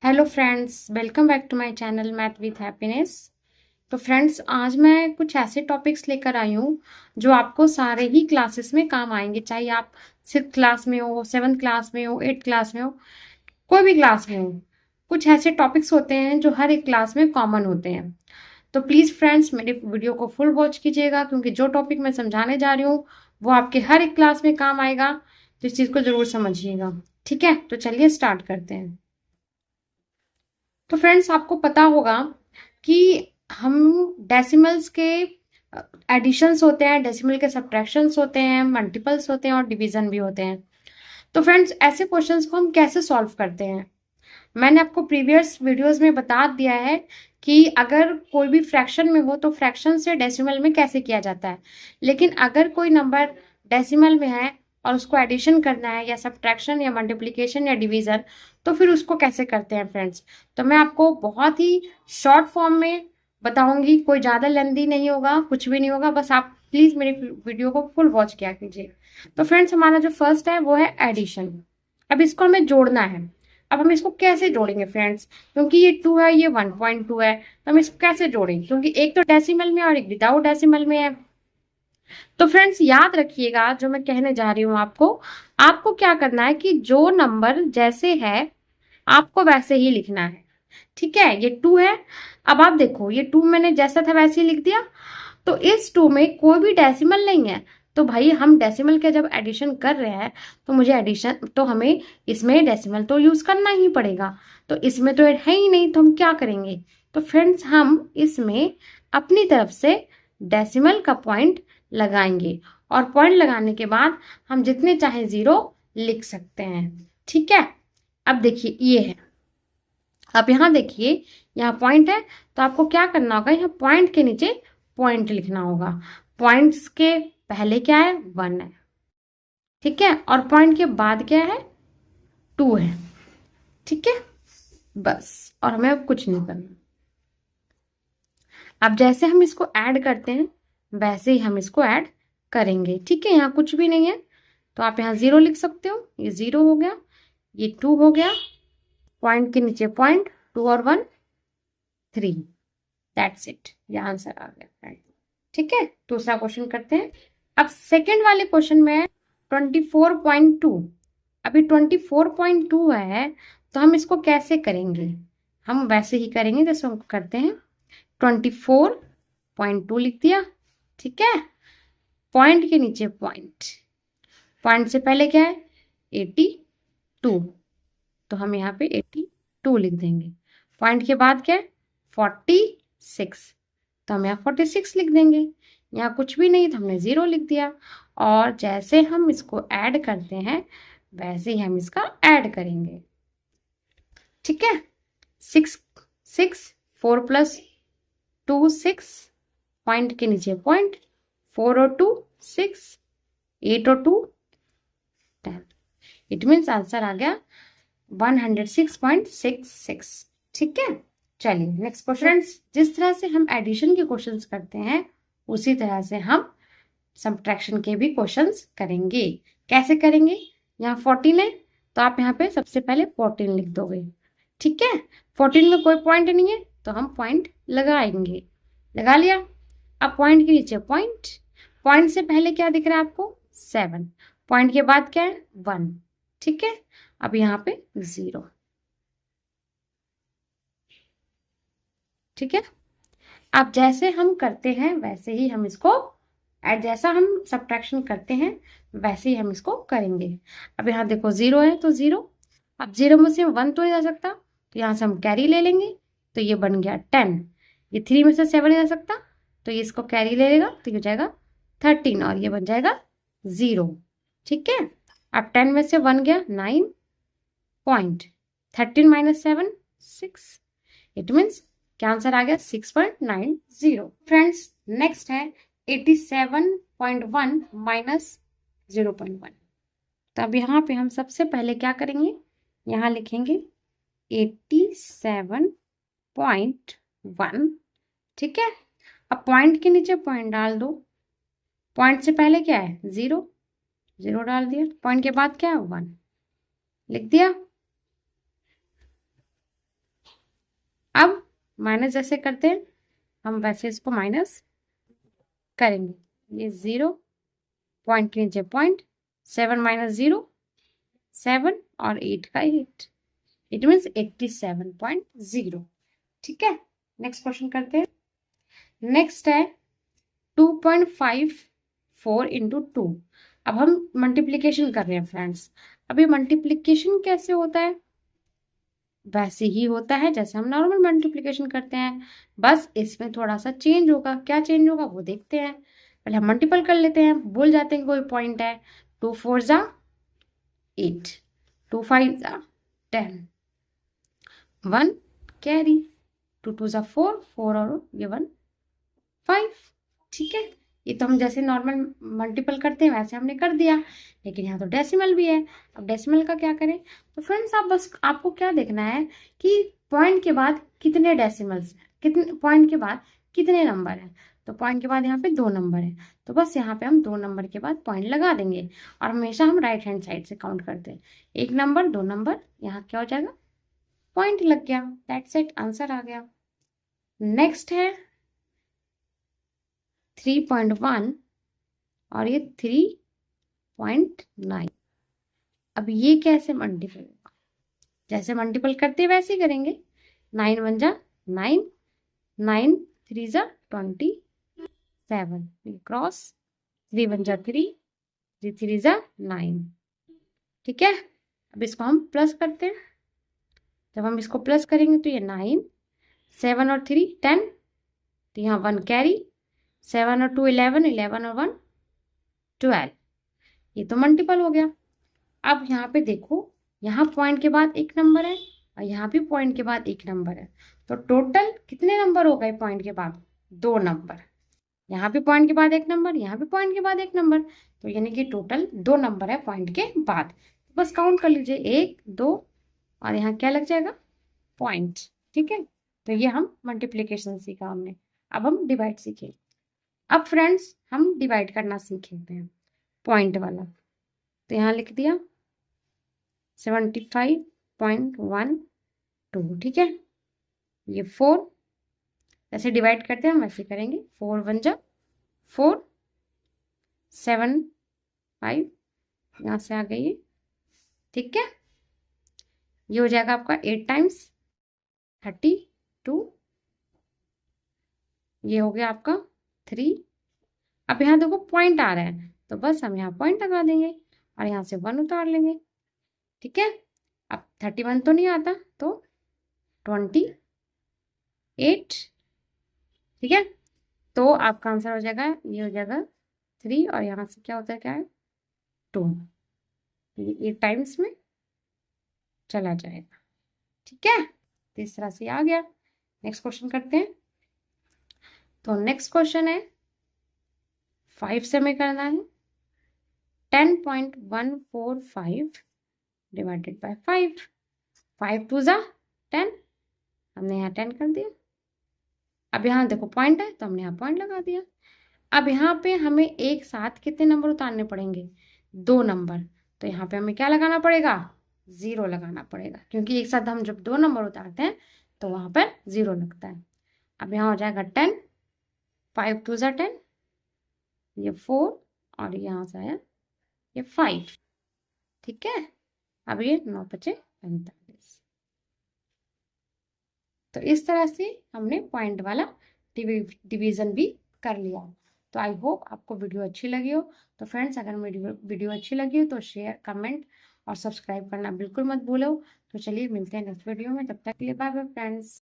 Hello friends, welcome back to my channel math with happiness. तो friends, आज मैं कुछ ऐसे टॉपिक्स लेकर आई हूँ जो आपको सारे ही क्लासेस में काम आएंगे। चाहे आप 6th क्लास में हो, 7th क्लास में हो, 8th क्लास में हो, कोई भी क्लास में हो। कुछ ऐसे टॉपिक्स होते हैं जो हर एक क्लास में कॉमन होते हैं। तो प्लीज़ फ्रेंड्स, मेरे वीडियो को फुल वॉच कीजिएगा, क्योंकि जो टॉपिक मैं समझाने जा रही हूँ वो आपके हर एक क्लास में काम आएगा। तो इस चीज़ को ज़रूर समझिएगा। ठीक है, तो चलिए स्टार्ट करते हैं। तो फ्रेंड्स, आपको पता होगा कि हम डेसिमल्स के एडिशंस होते हैं, डेसिमल के सब्ट्रैक्शंस होते हैं, मल्टीपल्स होते हैं और डिवीजन भी होते हैं। तो फ्रेंड्स, ऐसे क्वेश्चंस को हम कैसे सॉल्व करते हैं? मैंने आपको प्रीवियस वीडियोस में बता दिया है कि अगर कोई भी फ्रैक्शन में हो तो फ्रैक्शन से डेसिमल में कैसे किया जाता है। लेकिन अगर कोई नंबर डेसिमल में है और उसको एडिशन करना है, या सब्ट्रैक्शन या मल्टीप्लिकेशन या डिवीजन, तो फिर उसको कैसे करते हैं फ्रेंड्स। तो मैं आपको बहुत ही शॉर्ट फॉर्म में बताऊंगी, कोई ज़्यादा लेंदी नहीं होगा, कुछ भी नहीं होगा। बस आप प्लीज़ मेरे वीडियो को फुल वॉच किया कीजिए। तो फ्रेंड्स, हमारा जो फर्स्ट है वो है एडिशन। अब इसको हमें जोड़ना है। अब हम इसको कैसे जोड़ेंगे फ्रेंड्स, क्योंकि ये 2 है, ये 1.2 है, तो हम इसको कैसे जोड़ेंगे, क्योंकि एक तो डेसिमल में और एक विदाउट डेसिमल में है। तो फ्रेंड्स, याद रखिएगा जो मैं कहने जा रही हूँ आपको। आपको क्या करना है कि जो नंबर जैसे है आपको वैसे ही लिखना है। ठीक है, ये 2 है। अब आप देखो, ये 2 मैंने जैसा था वैसे ही लिख दिया। तो इस 2 में कोई भी डेसिमल नहीं है। तो भाई, हम डेसिमल के जब एडिशन कर रहे हैं तो मुझे एडिशन तो हमें इसमें डेसिमल तो यूज करना ही पड़ेगा। तो इसमें तो है ही नहीं, तो हम क्या करेंगे? तो फ्रेंड्स, हम इसमें अपनी तरफ से डेसिमल का पॉइंट लगाएंगे, और पॉइंट लगाने के बाद हम जितने चाहे जीरो लिख सकते हैं। ठीक है, अब देखिए ये है। अब यहाँ देखिए, यहाँ पॉइंट है, तो आपको क्या करना होगा, यहाँ पॉइंट के नीचे पॉइंट लिखना होगा। पॉइंट्स के पहले क्या है? 1 है। ठीक है, और पॉइंट के बाद क्या है? 2 है। ठीक है, बस। और हमें अब कुछ नहीं करना। अब जैसे हम इसको ऐड करते हैं वैसे ही हम इसको ऐड करेंगे। ठीक है, यहाँ कुछ भी नहीं है, तो आप यहाँ 0 लिख सकते हो। ये 0 हो गया, ये 2 हो गया, पॉइंट के नीचे पॉइंट, 2 और 1 3। दैट्स इट, ये आंसर आ गया। ठीक है, दूसरा क्वेश्चन करते हैं। अब सेकंड वाले क्वेश्चन में 24.2। अभी 24.2 है, तो हम इसको कैसे करेंगे? हम वैसे ही करेंगे जैसे हम करते हैं। 24.2 लिख दिया। ठीक है, पॉइंट के नीचे पॉइंट, पॉइंट से पहले क्या है? 82, तो हम यहाँ पे 82 लिख देंगे। पॉइंट के बाद क्या है? 46, तो हम यहाँ 46 लिख देंगे। यहाँ कुछ भी नहीं, तो हमने 0 लिख दिया। और जैसे हम इसको ऐड करते हैं वैसे ही हम इसका ऐड करेंगे। ठीक है, 6 6 4 + 2 6, पॉइंट के नीचे पॉइंट, 4 और 2 6, 8 और 2 10। इट मीन्स आंसर आ गया 106.66। ठीक है, चलिए नेक्स्ट क्वेश्चन। फ्रेंड्स, जिस तरह से हम एडिशन के क्वेश्चंस करते हैं उसी तरह से हम सब्ट्रैक्शन के भी क्वेश्चंस करेंगे। कैसे करेंगे? यहाँ 14 है, तो आप यहाँ पे सबसे पहले 14 लिख दोगे। ठीक है, 14 में कोई पॉइंट नहीं है, तो हम पॉइंट लगाएंगे। लगा लिया। अब पॉइंट के नीचे पॉइंट, पॉइंट से पहले क्या दिख रहा है आपको? 7, पॉइंट के बाद क्या है? 1। ठीक है, अब यहाँ पे 0। ठीक है, अब जैसे हम करते हैं वैसे ही हम इसको जैसा हम सब्ट्रैक्शन करते हैं वैसे ही हम इसको करेंगे। अब यहाँ देखो 0 है तो 0। अब 0 में से 1 तो नहीं जा सकता, तो यहाँ से हम कैरी ले लेंगे, तो ये बन गया 10। ये 3 में से 7 नहीं जा सकता, तो ये इसको कैरी ले लेगा, तो ये हो जाएगा 13, और ये बन जाएगा 0। ठीक है, अब 10 में से 1 गया 9, पॉइंट 13 - 7 6। इट मीन्स क्या आंसर आ गया? 6.90। फ्रेंड्स, नेक्स्ट है 87.1 - 0.1। तो अब यहाँ पे हम सबसे पहले क्या करेंगे? यहाँ लिखेंगे 87.1। ठीक है, अब पॉइंट के नीचे पॉइंट डाल दो। पॉइंट से पहले क्या है? 0, 0 डाल दिया। पॉइंट के बाद क्या है? 1 लिख दिया। माइनस जैसे करते हैं हम वैसे इसको माइनस करेंगे। ये 0, पॉइंट के नीचे पॉइंट, 7 माइनस 0 7 और 8 का 8, इट मीन्स 87.0। ठीक है, नेक्स्ट क्वेश्चन करते हैं। नेक्स्ट है 2.54 इंटू 2। अब हम मल्टीप्लीकेशन कर रहे हैं फ्रेंड्स। अब ये मल्टीप्लीकेशन कैसे होता है? वैसे ही होता है जैसे हम नॉर्मल मल्टीप्लिकेशन करते हैं, बस इसमें थोड़ा सा चेंज होगा। क्या चेंज होगा वो देखते हैं। पहले हम मल्टीपल कर लेते हैं, भूल जाते हैं कोई पॉइंट है। 2 4 जा 8, 2 5 जा 10, 1 कैरी, 2 2 जा 4, 4 और ये 1 5। ठीक है, ये तो हम जैसे नॉर्मल मल्टीपल करते हैं वैसे हमने कर दिया, लेकिन यहाँ तो डेसिमल भी है। अब डेसिमल का क्या करें? तो फ्रेंड्स आप बस आपको क्या देखना है कि पॉइंट के बाद कितने डेसिमल्स हैं, कितने पॉइंट के बाद कितने नंबर हैं। तो पॉइंट के बाद यहाँ पे 2 नंबर है, तो बस यहाँ पे हम 2 नंबर के बाद पॉइंट लगा देंगे। और हमेशा हम राइट हैंड साइड से काउंट करते हैं। 1 नंबर 2 नंबर, यहाँ क्या हो जाएगा? पॉइंट लग गया। दैट्स इट, आंसर आ गया। नेक्स्ट है 3.1 और ये 3.9। अब ये कैसे मल्टीपल होगा? जैसे मल्टीपल करते वैसे ही करेंगे। 9 1 जा 9, 9 3 जा 27, क्रॉस 3 1 जा 3, 3 3 जा 9। ठीक है, अब इसको हम प्लस करते हैं। जब हम इसको प्लस करेंगे तो ये 9, 7 और 3 10, तो यहाँ 1 कैरी, 7 और 2 11, 11 और 1 12। ये तो मल्टीपल हो गया। अब यहाँ पे देखो, यहाँ पॉइंट के बाद एक नंबर है और यहाँ भी पॉइंट के बाद एक नंबर है, तो टोटल कितने नंबर हो गए पॉइंट के बाद? 2 नंबर। यहाँ भी पॉइंट के बाद एक नंबर, यहाँ भी पॉइंट के बाद एक नंबर, तो यानी कि टोटल 2 नंबर है पॉइंट के बाद। तो बस काउंट कर लीजिए 1 2 और यहाँ क्या लग जाएगा? पॉइंट। ठीक है, तो ये हम मल्टीप्लीकेशन सीखा हमने। अब हम डिवाइड सीखे। अब फ्रेंड्स हम डिवाइड करना सीखते हैं, पॉइंट वाला। तो यहाँ लिख दिया 75.12। ठीक है, ये 4 ऐसे डिवाइड करते हैं हम वैसे करेंगे। 4 1 जा 4, 7 5, यहाँ से आ गई। ठीक है, ये हो जाएगा आपका 8 टाइम्स 32। ये हो गया आपका 3। अब यहाँ देखो पॉइंट आ रहा है, तो बस हम यहाँ पॉइंट लगा देंगे और यहाँ से 1 उतार लेंगे। ठीक है, अब 31 तो नहीं आता, तो 28। ठीक है, तो आपका आंसर हो जाएगा, ये हो जाएगा 3 और यहाँ से क्या होता है, क्या है 2, 8 टाइम्स में चला जाएगा। ठीक है, तो इस तरह से आ गया। नेक्स्ट क्वेश्चन करते हैं। तो नेक्स्ट क्वेश्चन है 5 से हमें करना है 10.145 डिवाइडेड बाय 5। 5 2 जा 10, हमने यहाँ 10 कर दिया। अब यहाँ देखो पॉइंट है तो हमने यहाँ पॉइंट लगा दिया। अब यहाँ पे हमें एक साथ कितने नंबर उतारने पड़ेंगे? 2 नंबर। तो यहाँ पे हमें क्या लगाना पड़ेगा? 0 लगाना पड़ेगा, क्योंकि एक साथ हम जब 2 नंबर उतारते हैं तो वहां पर 0 लगता है। अब यहाँ हो जाएगा 10, 5 2 जा 10, ये 4 और यहाँ से आया ये 5। ठीक है, अब ये 9 5 45। तो इस तरह से हमने पॉइंट वाला डिवीजन भी कर लिया। तो आई होप आपको वीडियो अच्छी लगी हो। तो फ्रेंड्स अगर मेरी वीडियो अच्छी लगी हो तो शेयर कमेंट और सब्सक्राइब करना बिल्कुल मत भूलो। तो चलिए मिलते हैं नेक्स्ट वीडियो में, तब तक के लिए बाय बाय फ्रेंड्स।